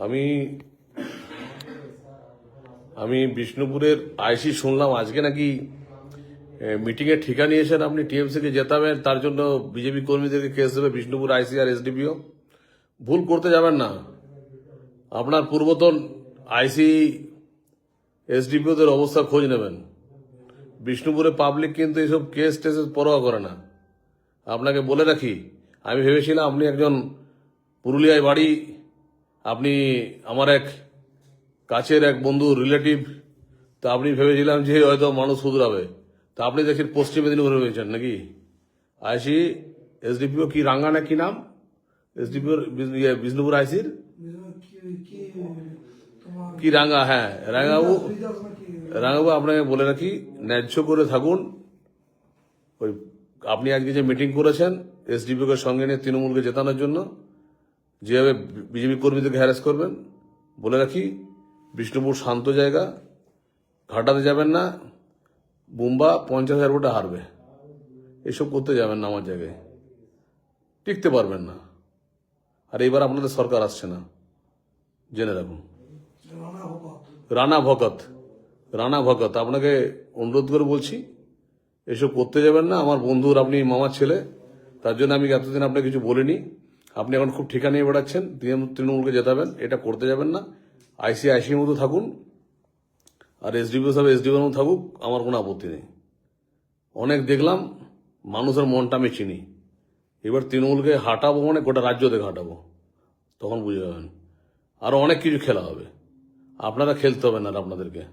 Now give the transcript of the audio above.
আমি আমি বিষ্ণুপুরের আইসি শুনলাম আজকে নাকি মিটিং এর ঠিকা নিয়েছেন আপনি, টিএমসি কে জেতাবেন, তার জন্য বিজেপি কর্মীদেরকে কেস দেবে বিষ্ণুপুর আইসি আর এসডিপিও। ভুল করতে যাবেন না। আপনার পূর্বতন আইসি এসডিপিওদের অবস্থা খোঁজ নেবেন। বিষ্ণুপুরে পাবলিক কিন্তু এইসব কেস টেসের পরোয়া করে না। আপনাকে বলে রাখি, আমি ভেবেছিলাম আপনি একজন পুরুলিয়ায় বাড়ি, আপনি আমার এক কাছের এক বন্ধু রিলেটিভ, তা আপনি ভেবেছিলাম যে হয়তো মানুষ শুধরাবে, তা আপনি দেখি পশ্চিম মেদিনীপুরে রয়েছেন নাকি। আইসি এসডিপিও কি রাঙ্গা না কি নাম এসডিপিওর বিষ্ণুপুর আইসির কি রাঙ্গা? হ্যাঁ রাঙ্গাবু, রাঙ্গাবু আপনাকে বলে রাখি, ন্যায্য করে থাকুন। ওই আপনি আজকে যে মিটিং করেছেন এসডিপিও কে সঙ্গে নিয়ে তৃণমূলকে জেতানোর জন্য, যেভাবে বিজেপি কর্মীদেরকে হ্যারাস করবেন, বলে রাখি বিষ্ণুপুর শান্ত জায়গা, ঘাটাতে যাবেন না। বুম্বা 50,000 ভোটে হারবে। এসব করতে যাবেন না, আমার জায়গায় টিকতে পারবেন না। আর এবার আপনাদের সরকার আসছে না, জেনে রাখুন। রানা ভগত আপনাকে অনুরোধ করে বলছি, এসব করতে যাবেন না। আমার বন্ধুর আপনি মামার ছেলে, তার জন্য আমি এতদিন আপনাকে কিছু বলিনি। আপনি এখন খুব ঠিকা নিয়ে বেড়াচ্ছেন, তৃণমূলকে জেতাবেন, এটা করতে যাবেন না। আইসির মতো থাকুন, আর এসডিপিও সাহেব এসডিপিওর মতো থাকুক, আমার কোনো আপত্তি নেই। অনেক দেখলাম, মানুষের মনটা আমি চিনি। এবার তৃণমূলকে হাঁটাবো মানে গোটা রাজ্য থেকে হাঁটাবো, তখন বুঝে যাবেন। আরো অনেক কিছু খেলা হবে, আপনারা খেলতে হবে না আপনাদেরকে।